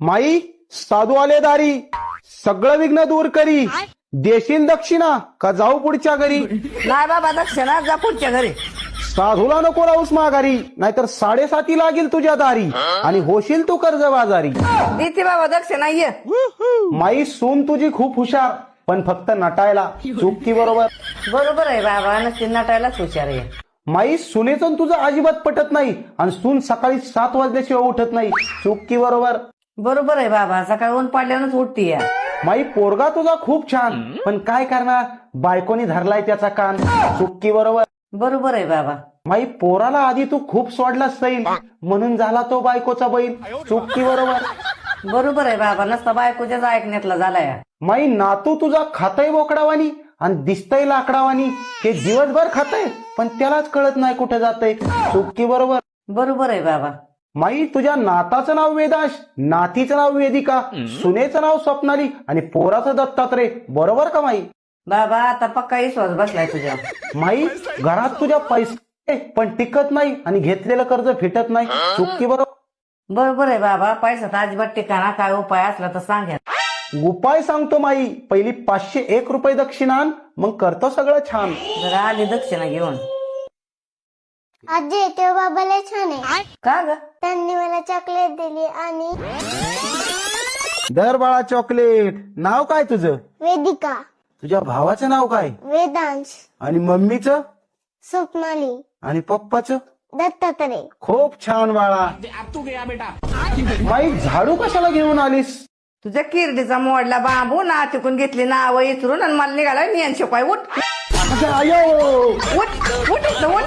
माई साधू आले दारी, सगळं विघ्न दूर करी. देशील दक्षिणा का जाऊ पुढच्या घरी? नाही बाबा दक्षिणा जा पुढच्या घरी. साधूला नको राहूस माघारी, नाहीतर 7:30 लागेल तुझ्या दारी आणि होशील तू कर्ज बाजारी. देते बाबा दक्षिणा ये. माई सून तुझी खूप हुशार, पण फक्त नटायला. चुकी बरोबर? बरोबर आहे बाबा, नसती नटायलाच हुशार आहे. माई सुनेचं तुझं अजिबात पटत नाही आणि सून सकाळी 7 वाजल्याशिवाय उठत नाही. चुकी बरोबर? बरोबर आहे बाबा, सकाळी ऊन पडल्यानंच उठती या. माई पोरगा तुझा खूप छान, पण काय करणार, बायकोनी धरलाय त्याचा कान. चुकी बरोबर? बरोबर आहे बाबा. माई पोराला आधी तू खूप सोडलास सैल, म्हणून झाला तो बायकोचा बैल. चुकी बरोबर? बरोबर आहे बाबा, नसता बायकोच्याच ऐकण्यातला झालाय. माई नातू तुझा खातय बोकडावानी आणि दिसतय लाकडावानी. हे दिवसभर खातय पण त्यालाच कळत नाही कुठे जातय. चुकी बरोबर? बरोबर आहे बाबा. माई तुझ्या नाताचं नाव वेदांश, नातीचं नाव वेदिका, सुनेचं नाव स्वप्नाली आणि पोराचं दत्तात्रय. बरोबर का माई? बाबा आता पक्का विश्वास बसलाय तुझ्या. माई घरात तुझ्या पैसे पण टिकत नाही आणि घेतलेलं कर्ज फिटत नाही. चुकी बरोबर? बरोबर आहे बाबा, पैसा तर अजिबात ठिकाणा, काय उपाय असला तर सांगा. उपाय सांगतो माई. पहिली 501 रुपये दक्षिणा आण, मग करतो सगळं छान. जरा आली दक्षिणा घेऊन. आजी ते बाबाला छान आहे. का ग? त्यांनी मला चॉकलेट दिली आणि दर बाळा चॉकलेट. नाव काय तुझं? वेदिका. तुझ्या भावाचं नाव काय? वेदांश. आणि मम्मीचं? स्वप्नाली. आणि पप्पाचं? दत्तात्रय. खूप छान बाळा. माई झाडू कशाला घेऊन आलीस? तुझ्या किरडीचा मोडला बांबू ना तिकून घेतली नाव इचरून आणि मला निघाला नियन शिपाय. उठ आयो उठ उठ इथनं, उठ.